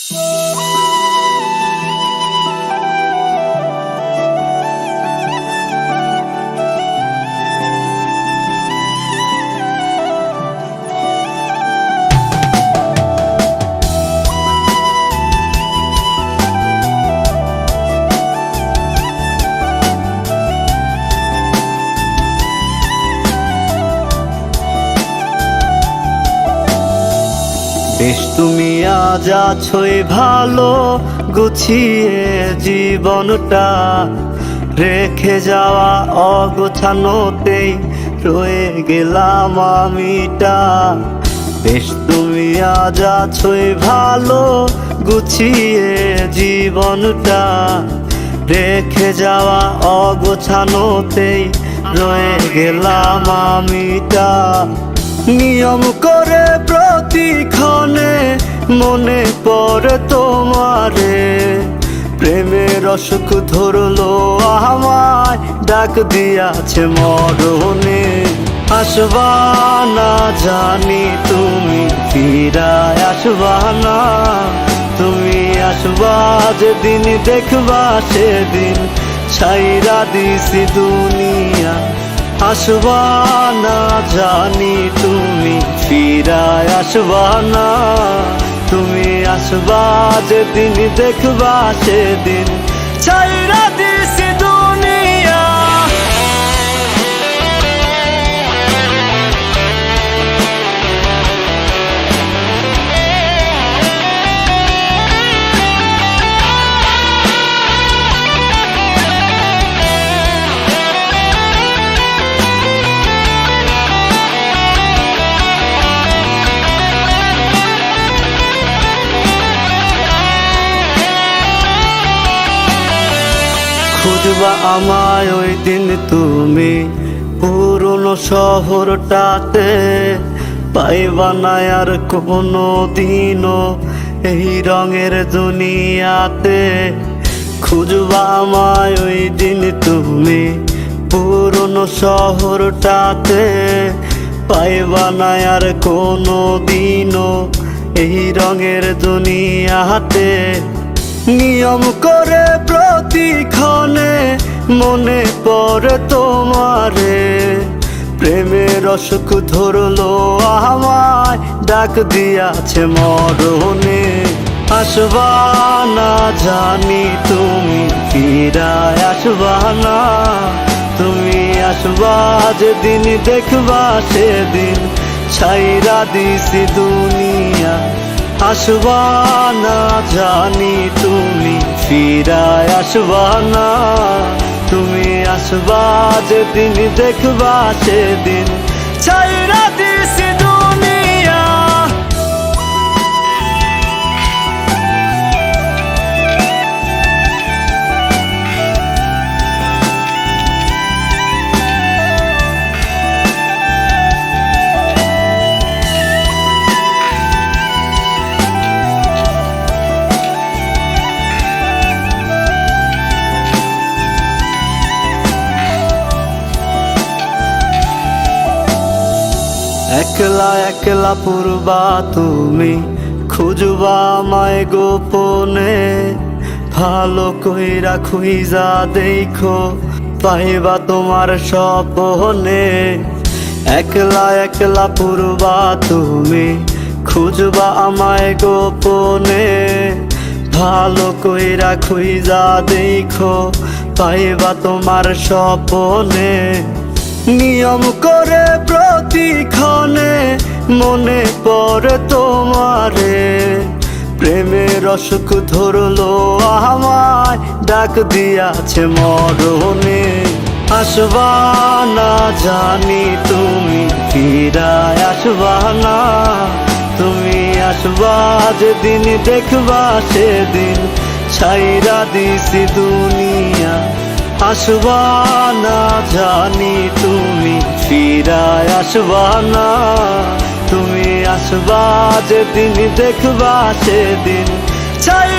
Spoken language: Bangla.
বেশ তুমি আজ আছোই ভালো গুছিয়ে জীবনটা, রেখে যাওয়া অগোছানোতেই রয়ে গেলাম আমিটা। বেশ তুমি আজ আছোই ভালো গুছিয়ে জীবনটা, রেখে যাওয়া অগোছানোতেই রয়ে গেলাম আমিটা। নিয়ম করে প্রতিক্ষণে মনে পড়ে তোমারে, প্রেমের অসুখ ধরলো আমায়, ডাক দিয়াছে মরণে। আসবা না জানি তুমি ফিরায় আসবা না, তুমি আসবা যেদিন দেখবা সেদিন ছাইরা দিছি দুনিয়া। আসবা না জানি তুমি ফিরায় আসবা না, তুমি আসবা যেদিন দেখবা সেদিন ছাইরা দিছি দুনিয়া। খুঁজবা আমায় ওই দিন তুমি পুরনো শহরটাতে, পাইবা না আর কোনো দিনও এই রঙের দুনিয়াতে। খুঁজবা আমায় ওই দিন তুমি পুরনো শহরটাতে, পাইবা না আর কোনো দিনও এই রঙের দুনিয়াতে। নিয়ম করে প্রতিক্ষণে মনে পড়ে তোমারে, প্রেমের অসুখ ধরলো আমায়, ডাক দিয়াছে মরণে। আসবা না জানি তুমি ফিরায় আসবা না, তুমি আসবা যেদিন দেখবা সেদিন ছাইরা দিছি দুনিয়া। আসবা না জানি তুমি ফিরায় আসবা না, তুমি আসবা যেদিন দেখবা সেদিন ছাইরা দিছি দুনিয়া। একলা একলা পূর্বা তুমি খুঁজবা আমায় গোপনে, ভালো কইরা খুইজা দেখো পাইবা তোমার স্বপনে। একলা একলা পূর্বা তুমি খুঁজবা আমায় গোপনে, ভালো কইরা খুইজা দেখো পাইবা তোমার স্বপনে। নিয়ম করে প্রতিক্ষণে মনে পড়ে তোমারে, প্রেমের অসুখ ধরলো আমায়, ডাক দিয়াছে মরণে। আসবা না জানি তুমি ফিরায় আসবা না, তুমি আসবা যেদিন দেখবা সেদিন ছাইরা দিছি দুনিয়া। আসবা না জানি তুমি ফিরায় আসবা না, তুমি আসবা যেদিন দেখবা সেদিন ছাই